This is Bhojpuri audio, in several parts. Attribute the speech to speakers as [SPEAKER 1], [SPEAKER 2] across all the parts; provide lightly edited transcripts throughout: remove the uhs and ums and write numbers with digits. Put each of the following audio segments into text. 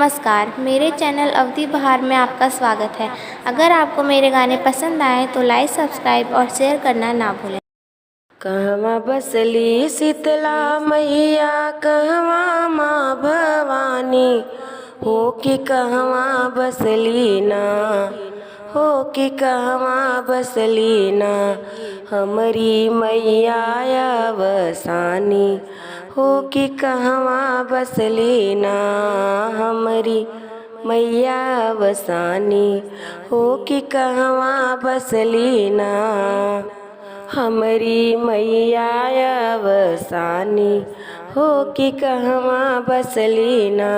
[SPEAKER 1] नमस्कार, मेरे चैनल अवधि बहार में आपका स्वागत है। अगर आपको मेरे गाने पसंद आए तो लाइक, सब्सक्राइब और शेयर करना ना भूलें।
[SPEAKER 2] कहवा बसली शीतला मैया, कहवा माँ भवानी, हो कि कहवा बसली ना, हो कि कहवा बसली ना, हमरी मैया वसानी, हो कि कहवा बसली ना, हमरी मैया वसानी, हो कि कहवा बसली ना, हमरी मैया वसानी, हो कि कहवा बसली ना।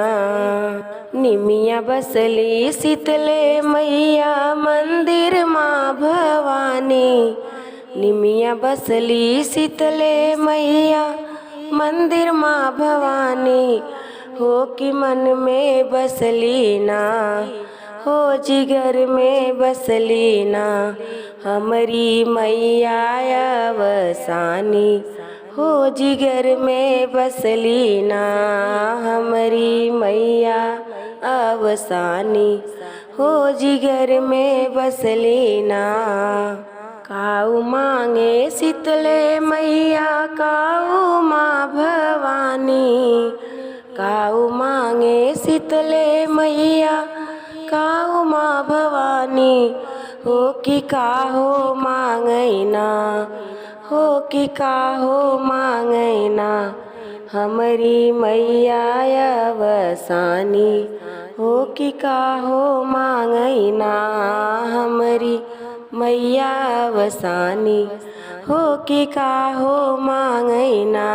[SPEAKER 2] निमिया बसली शीतले मैया, मंदिर माँ भवानी, निमिया बसली शीतले मैया, मंदिर माँ भवानी, हो कि मन में बसली ना, हो जिगर में बसली ना, हमरी मैया वसानी, हो जिगर में बसली ना, हमरी मैया अवसानी, हो जिगर में बसली ना। काऊ मांगे शीतले मैया, काऊ माँ भवानी, काऊ मांगे शीतले मैया, काऊ माँ भवानी, हो कि काहो मांगैना, हो कि काहो मांगैना, हमरी मैया वसानी, हो कि काहो मांगैना, हमरी मैया वसानी, हो कि काहो मांगैना।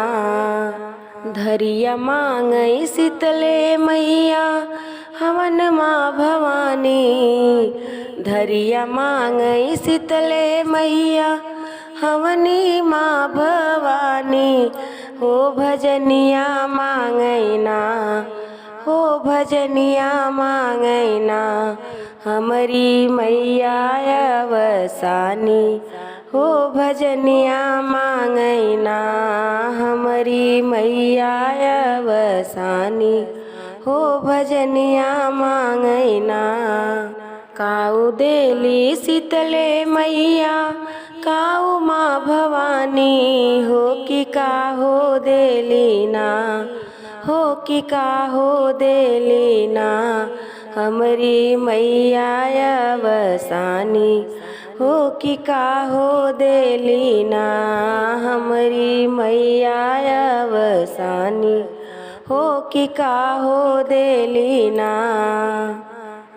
[SPEAKER 2] धरिया मांगई शीतले मैया, हवन माँ भवानी, धरिया मांगई शीतले मैया, हवनी माँ भवानी, हो भजनिया मांगैना, हो भजनिया मांगैना, हमरी मैया वसानी, हो भजनिया मांगैना, हमरी मैया वसानी, हो भजनिया मांगैना। काऊ देली शीतले मैया, काऊ माँ भवानी, हो कि काहो देली ना, हो कि काहो देली ना, हमरी मैया वसानी, हो कि काहो देली ना, हमरी मैया वसानी, हो कि काहो देली ना।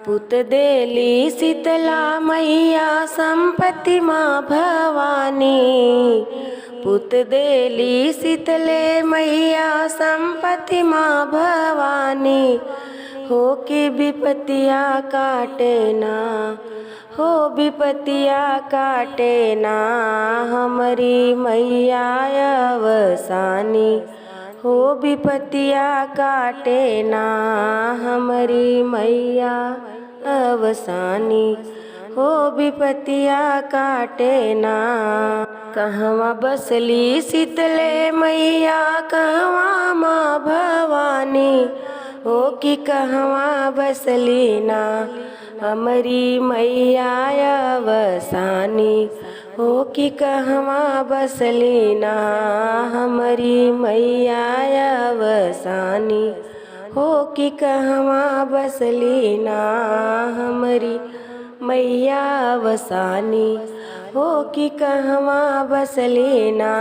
[SPEAKER 2] पुत देली शीतला मैया, संपत्ति माँ भवानी, पुत देली शीतले मैया, संपत्ति माँ भवानी, हो कि विपतिया काटे ना, हो विपतिया काटे ना, हमरी मैया वसानी, हो विपतिया काटे ना, हमरी मैया अवसानी, हो विपतिया काटे ना। कहवा बसली शीतले मैया, कहवा माँ भवानी, हो कि कहवा बसली ना, हमरी मैया वसानी, हो कि कहवा बसली ना, हमरी मैया वसानी, हो कि कहवा बसली ना, हमरी मैया वसानी, हो कि कहवा बसली ना।